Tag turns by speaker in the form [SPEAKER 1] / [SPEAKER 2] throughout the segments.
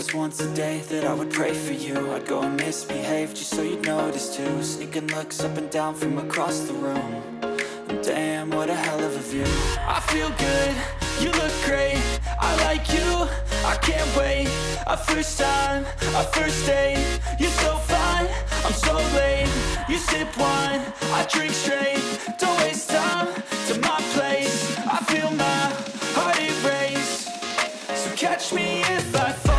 [SPEAKER 1] was once a day that I would pray for you. I'd go and misbehave just so you'd notice too. Sneaking looks up and down from across the room. And damn, what a hell of a view. I feel good, you look great, I like you, I can't wait. A first time, a first date, you're so fine, I'm so late. You sip wine, I drink straight, don't waste time to my place. I feel my heart erase, so catch me if I fall.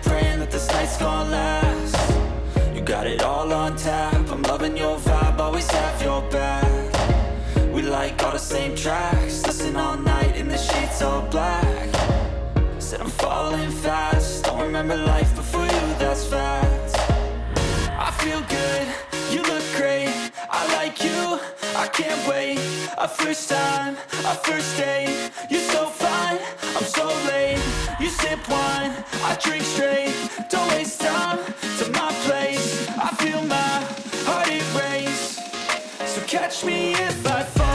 [SPEAKER 1] Praying that this night's gonna last. You got it all on tap, I'm loving your vibe, always have your back. We like all the same tracks, listen all night in the sheets all black. Said I'm falling fast, don't remember life before you, that's fact. I feel good, you look great, I like you, I can't wait. A first time, a first date, you're so fine, I'm so late. You sip wine, I drink straight, don't waste time to my place. I feel my heart erase, so catch me if I fall.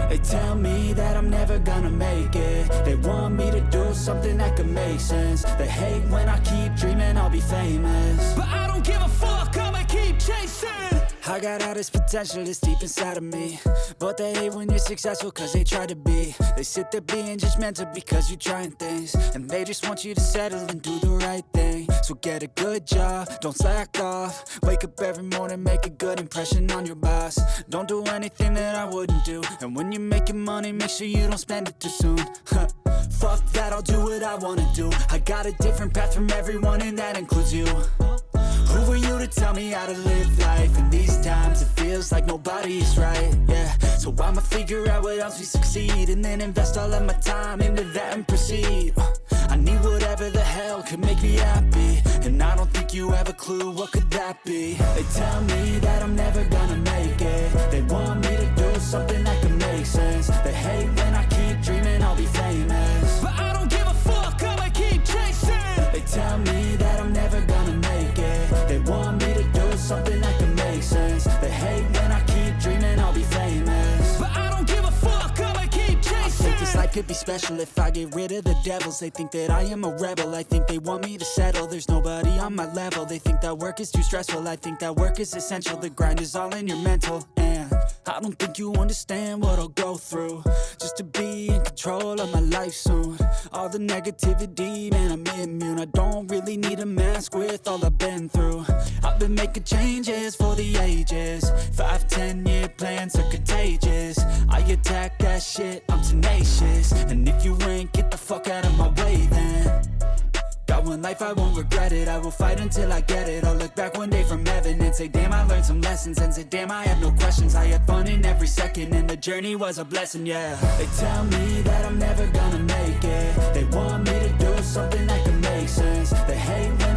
[SPEAKER 1] They tell me that I'm never gonna make it. They want me to do something that could make sense. They hate when I keep dreaming I'll be famous, but I don't give a fuck, I'ma keep chasing. I got all this potential that's deep inside of me, but they hate when you're successful cause they try to be. They sit there being judgmental because you're trying things, and they just want you to settle and do the right thing. So get a good job, don't slack off. Wake up every morning, make a good impression on your boss. Don't do anything that I wouldn't do, and when you're making money, make sure you don't spend it too soon. Fuck that, I'll do what I wanna do. I got a different path from everyone, and that includes you. Who are you to tell me how to live life? In these times it feels like nobody is right, yeah. So I'ma figure out what else we succeed, and then invest all of my time into that and proceed. I need whatever the hell could make me happy, and I don't think you have a clue what could that be. They tell me that I'm never gonna make it. They want me to do something that could make sense. They hate when I keep dreaming I'll be famous, but I don't give a fuck, I'ma keep chasing. They tell me that I'm never gonna make it. They want me to do something that can make sense. They hate when I keep dreaming I'll be famous, but I don't give a fuck, I'ma keep chasing. I think this life could be special if I get rid of the devils. They think that I am a rebel, I think they want me to settle. There's nobody on my level, they think that work is too stressful. I think that work is essential, the grind is all in your mental. And I don't think you understand what I'll go through just to be in control of my life soon. All the negativity, man, I'm immune. I don't really need a mask with all I've been through. I've been making changes for the ages. 5-10 year plans are contagious. I attack that shit, I'm tenacious. And if you ain't, get the fuck out of my way then. Got one life, I won't regret it. I will fight until I get it. I'll look back one day from heaven and say, damn, I learned some lessons. And say, damn, I have no questions. I had fun in every second, and the journey was a blessing, yeah. They tell me that I'm never gonna make it. They want me to do something that can make sense. They hate when